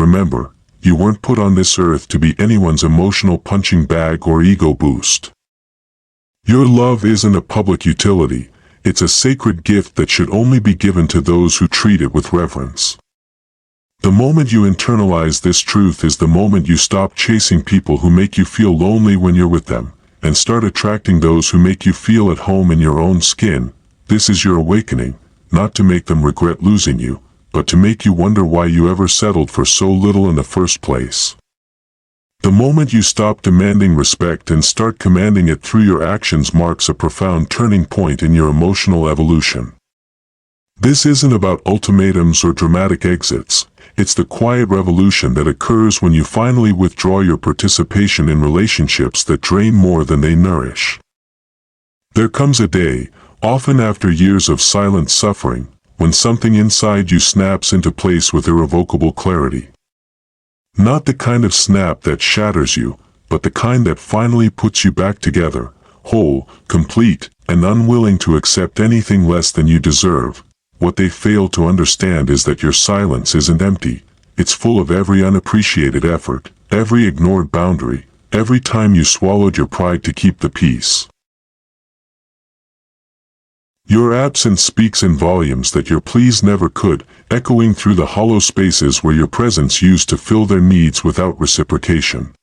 remember, you weren't put on this earth to be anyone's emotional punching bag or ego boost. Your love isn't a public utility, it's a sacred gift that should only be given to those who treat it with reverence. The moment you internalize this truth is the moment you stop chasing people who make you feel lonely when you're with them, and start attracting those who make you feel at home in your own skin. This is your awakening, not to make them regret losing you, but to make you wonder why you ever settled for so little in the first place. The moment you stop demanding respect and start commanding it through your actions marks a profound turning point in your emotional evolution. This isn't about ultimatums or dramatic exits, it's the quiet revolution that occurs when you finally withdraw your participation in relationships that drain more than they nourish. There comes a day, often after years of silent suffering, when something inside you snaps into place with irrevocable clarity. Not the kind of snap that shatters you, but the kind that finally puts you back together, whole, complete, and unwilling to accept anything less than you deserve. What they fail to understand is that your silence isn't empty, it's full of every unappreciated effort, every ignored boundary, every time you swallowed your pride to keep the peace. Your absence speaks in volumes that your pleas never could, echoing through the hollow spaces where your presence used to fill their needs without reciprocation.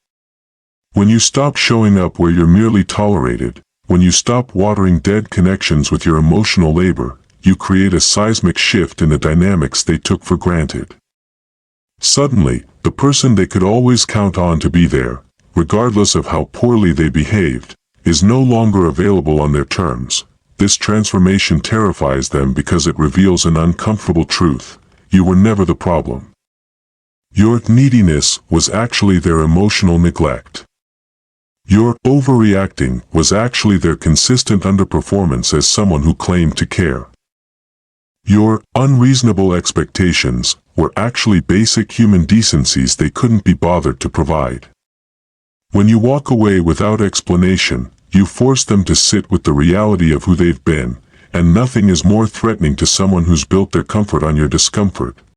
When you stop showing up where you're merely tolerated, when you stop watering dead connections with your emotional labor, you create a seismic shift in the dynamics they took for granted. Suddenly, the person they could always count on to be there, regardless of how poorly they behaved, is no longer available on their terms. This transformation terrifies them because it reveals an uncomfortable truth: you were never the problem. Your neediness was actually their emotional neglect. Your overreacting was actually their consistent underperformance as someone who claimed to care. Your unreasonable expectations were actually basic human decencies they couldn't be bothered to provide. When you walk away without explanation, you force them to sit with the reality of who they've been, and nothing is more threatening to someone who's built their comfort on your discomfort